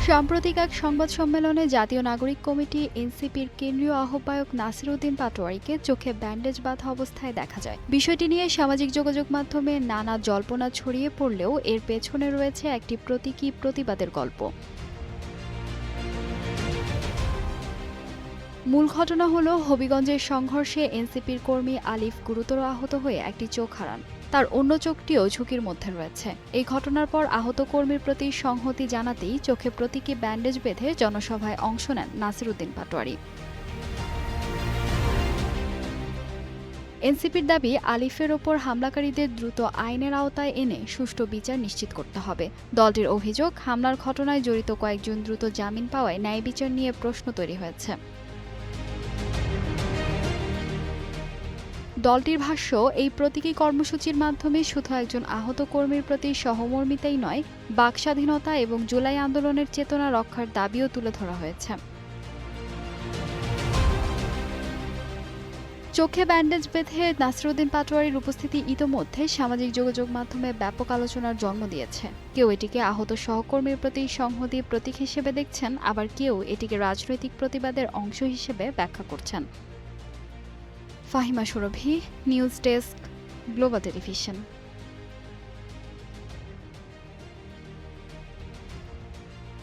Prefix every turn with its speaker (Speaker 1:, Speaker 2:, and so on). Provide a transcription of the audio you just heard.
Speaker 1: সাম্প্রতিক এক সংবাদ সম্মেলনে জাতীয় নাগরিক কমিটি এনসিপির কেন্দ্রীয় আহ্বায়ক নাসির উদ্দিন পাটোয়ারীকে চোখে ব্যান্ডেজ বাঁধা অবস্থায় দেখা যায়। বিষয়টি নিয়ে সামাজিক যোগাযোগ মাধ্যমে নানা জল্পনা ছড়িয়ে পড়লেও এর পেছনে রয়েছে একটি প্রতীকী প্রতিবাদের গল্প। মূল ঘটনা হলো হবিগঞ্জের সংঘর্ষে এনসিপির কর্মী আলিফ গুরুতর আহত হয়ে একটি চোখ হারান। তার অন্য চোখটিও ঝুঁকির মধ্যে রয়েছে। এই ঘটনার পর আহত কর্মীর প্রতি সংহতি জানাতেই চোখে প্রতীকী ব্যান্ডেজ বেঁধে জনসভায় অংশ নেন নাসির উদ্দিন পাটোয়ারী। এনসিপির দাবি, আলিফের ওপর হামলাকারীদের দ্রুত আইনের আওতায় এনে সুষ্ঠু বিচার নিশ্চিত করতে হবে। দলটির অভিযোগ, হামলার ঘটনায় জড়িত কয়েকজন দ্রুত জামিন পাওয়ায় ন্যায় বিচার নিয়ে প্রশ্ন তৈরি হয়েছে। দলটির ভাষ্য, এই প্রতীকী কর্মসূচির মাধ্যমে শুধু একজন আহত কর্মীর প্রতি সহমর্মিতাই নয়, বাক স্বাধীনতা এবং জুলাই আন্দোলনের চেতনা রক্ষার দাবিও তুলে ধরা হয়েছে। চোখে ব্যান্ডেজ বেঁধে নাসির উদ্দিন পাটোয়ারীর উপস্থিতি ইতোমধ্যে সামাজিক যোগাযোগ মাধ্যমে ব্যাপক আলোচনার জন্ম দিয়েছে। কেউ এটিকে আহত সহকর্মীর প্রতি সংহতির প্রতীক হিসেবে দেখছেন, আবার কেউ এটিকে রাজনৈতিক প্রতিবাদের অংশ হিসেবে ব্যাখ্যা করছেন। ফাহিমা সুরভি, নিউজ ডেস্ক, গ্লোবাল টেলিভিশন।